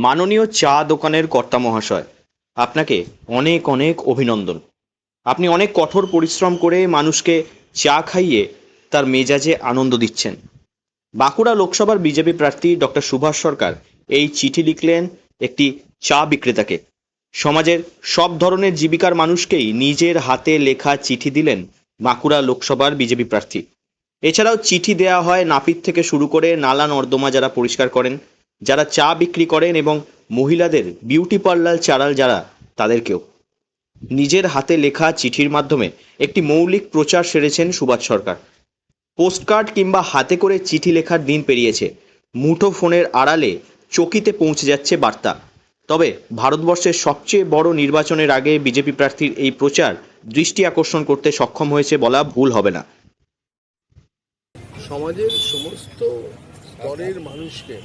মাননীয় চা দোকানের কর্তা মহাশয়, আপনাকে অনেক অনেক অভিনন্দন। আপনি অনেক কঠোর পরিশ্রম করে মানুষকে চা খাইয়ে তার মেজাজে আনন্দ দিচ্ছেন। বাঁকুড়া লোকসভার বিজেপি প্রার্থী ডক্টর সুভাষ সরকার এই চিঠি লিখলেন একটি চা বিক্রেতাকে। সমাজের সব ধরনের জীবিকার মানুষকেই নিজের হাতে লেখা চিঠি দিলেন বাঁকুড়া লোকসভার বিজেপি প্রার্থী। এছাড়াও চিঠি দেয়া হয় নাপিত থেকে শুরু করে নালা নর্দমা যারা পরিষ্কার করেন, যারা চা বিক্রি করেন এবং মহিলাদের বিউটি পার্লার চালাল যারা, তাদেরকেও। নিজের হাতে লেখা চিঠির মাধ্যমে একটি মৌলিক প্রচার সেরেছেন সুভাষ সরকার। পোস্টকার্ড কিংবা হাতে করে চিঠি লেখার দিন পেরিয়েছে। মুঠো ফোনের আড়ালে চকিতে পৌঁছে যাচ্ছে বার্তা। তবে ভারতবর্ষের সবচেয়ে বড় নির্বাচনের আগে বিজেপি প্রার্থীর এই প্রচার দৃষ্টি আকর্ষণ করতে সক্ষম হয়েছে বলা ভুল হবে না। সমাজের সমস্ত স্তরের মানুষকে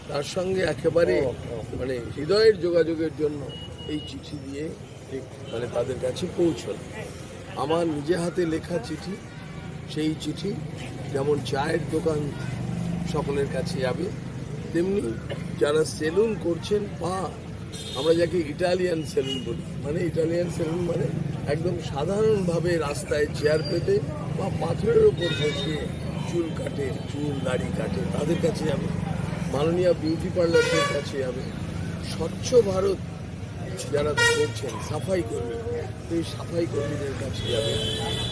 তার সঙ্গে একেবারে হৃদয়ের যোগাযোগের জন্য এই চিঠি দিয়ে তাদের কাছে পৌঁছল। আমার নিজে হাতে লেখা চিঠি, সেই চিঠি যেমন চায়ের দোকান সকলের কাছে যাবে, তেমনি যারা সেলুন করছেন বা আমরা যাকে ইটালিয়ান সেলুন বলি, ইটালিয়ান সেলুন একদম সাধারণভাবে রাস্তায় চেয়ার পেতে বা পাথরের ওপর বসে চুল কাটে, চুল দাড়ি কাটে, তাদের কাছে যাবে। মাননীয় বিউটি পার্লারদের কাছে যাবে। স্বচ্ছ ভারত যারা করছেন, সাফাই কর্মী, সেই সাফাই কর্মীদের কাছে যাবে।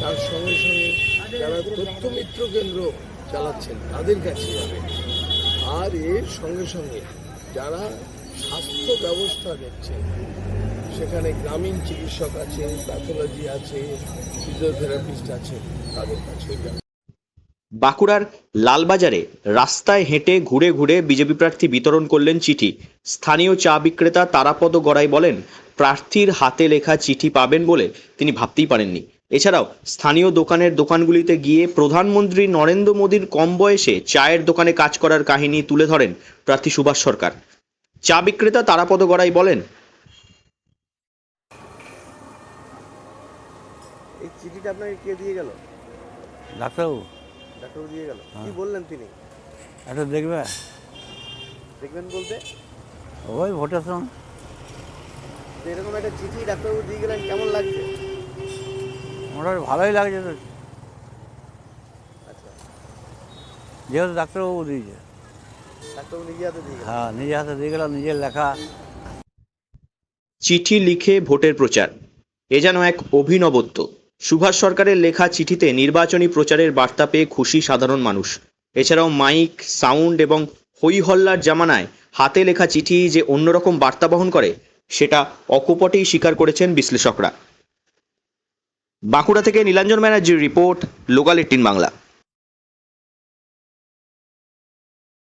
তার সঙ্গে সঙ্গে যারা তথ্য মিত্র কেন্দ্র চালাচ্ছেন তাদের কাছে যাবে। আর এর সঙ্গে সঙ্গে যারা স্বাস্থ্য ব্যবস্থা দেখছেন, সেখানে গ্রামীণ চিকিৎসক আছে, প্যাথোলজি আছে, ফিজিওথেরাপিস্ট আছে, তাদের কাছে যাবে। বাঁকুড়ার লালবাজারে রাস্তায় হেঁটে ঘুরে ঘুরে বিজেপি প্রার্থী বিতরণ করলেন চিঠি। স্থানীয় চা বিক্রেতা তারাপদ গড়াই বলেন, প্রার্থীর হাতে লেখা চিঠি পাবেন বলে তিনি ভাবতেই পারেননি। এছাড়াও স্থানীয় দোকানগুলিতে গিয়ে প্রধানমন্ত্রী নরেন্দ্র মোদীর কম বয়সে চায়ের দোকানে কাজ করার কাহিনী তুলে ধরেন প্রার্থী সুভাষ সরকার। চা বিক্রেতা তারাপদ গড়াই বলেন, এই চিঠিটা আপনাকে কে দিয়ে গেল? ডাক্তারবাবু দিয়ে গেল। কি বললেন তিনি? একটা দেখবেন বলতে ওই ভোটের সময় এরকম একটা চিঠি ডাক্তারবাবু দিয়ে গেলেন, কেমন লাগছে? মোটামুটি ভালোই লাগছে তো, আচ্ছা, যেহেতু ডাক্তারবাবু দিয়েছে। ডাক্তারবাবু নিজে হাতে দিয়ে গেলেন? হ্যাঁ, নিজে হাতে দিয়ে গেল, নিজের লেখা। চিঠি লিখে ভোটের প্রচার, এ যেন এক অভিনবত্ব। সুভাষ সরকারের লেখা চিঠিতে নির্বাচনী প্রচারের বার্তা পেয়ে খুশি সাধারণ মানুষ। এছাড়াও মাইক, সাউন্ড এবং হই হল্লার জামানায় হাতে লেখা চিঠি যে অন্যরকম বার্তা বহন করে, সেটা অকপটেই স্বীকার করেছেন বিশ্লেষকরা। বাঁকুড়া থেকে নীলাঞ্জন ব্যানার্জির রিপোর্ট, লোকাল 18 বাংলা।